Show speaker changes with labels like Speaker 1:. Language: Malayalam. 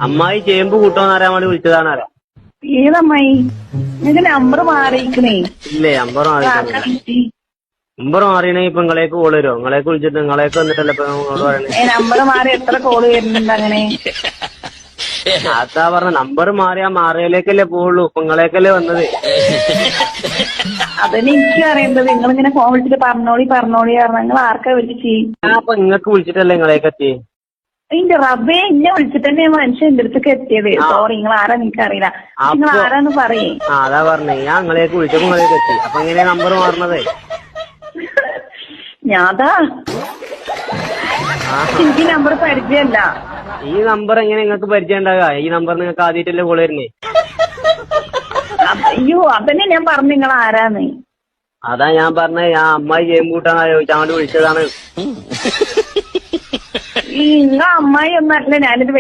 Speaker 1: അമ്മായി ചേമ്പ് കൂട്ടോന്ന് അറിയാൻ വേണ്ടി വിളിച്ചതാണാരാ?
Speaker 2: ഏതമ്മായി? നിന്റെ നമ്പർ മാറിയിക്കണേ.
Speaker 1: ഇല്ലേ, നമ്പർ മാറിയണേ ഇപ്പൊ നിങ്ങളേക്ക് കോള് വരുമോ? നിങ്ങളേക്ക് വിളിച്ചിട്ട് നിങ്ങളേക്ക് വന്നിട്ടല്ലേ ഇപ്പൊ നിങ്ങളോട് പറയണേ?
Speaker 2: നമ്പർ മാറി എത്ര കോള് വരുന്നുണ്ട് അങ്ങനെ?
Speaker 1: അതാ പറഞ്ഞ നമ്പർ മാറിയാ മാറിയലേക്കല്ലേ പോവുള്ളൂ. ഇപ്പൊ നിങ്ങളേക്കല്ലേ വന്നത്.
Speaker 2: അതന്നെ എനിക്ക് അറിയേണ്ടത്. നിങ്ങളിങ്ങനെ ഫോൺ വിളിച്ചിട്ട് പറഞ്ഞോളി പറഞ്ഞ നിങ്ങൾ ആർക്കാ വിളിച്ച്?
Speaker 1: അപ്പൊ നിങ്ങക്ക് വിളിച്ചിട്ടല്ലേ നിങ്ങളേക്ക് എത്തി?
Speaker 2: എന്റെ റബ്ബേ, എന്നെ വിളിച്ചിട്ട് തന്നെ മനുഷ്യൻ എന്റെ അടുത്തേക്ക് എത്തിയത്. സോറി, നിങ്ങൾ ആരാ എനിക്കറിയില്ല. നിങ്ങൾ ആരാന്ന് പറയേ.
Speaker 1: അതാ പറഞ്ഞേ, ഞാൻ നിങ്ങളേക്ക് വിളിച്ചപ്പോ നിങ്ങളേക്ക് എത്തി. അപ്പൊ എങ്ങനെയാ നമ്പർ മാറണത്?
Speaker 2: ഞാതാ എനിക്ക് നമ്പർ പരിചയമല്ല.
Speaker 1: ഈ നമ്പർ എങ്ങനെ നിങ്ങൾക്ക് പരിചയം ഉണ്ടാകുക? ഈ നമ്പർ നിങ്ങൾക്ക് ആദ്യമായിട്ടല്ലേ കോള് വരുന്നേ?
Speaker 2: അയ്യോ, അതന്നെ ഞാൻ പറഞ്ഞു നിങ്ങൾ ആരാന്ന്.
Speaker 1: അതാ ഞാൻ പറഞ്ഞേ, ഞാൻ അമ്മായി ചേമ്പൂട്ടാന്ന് ചോദിച്ചാൽ അങ്ങോട്ട് വിളിച്ചതാണ്.
Speaker 2: നിങ്ങൾ അമ്മായി ഒന്നല്ല, ഞാനിത്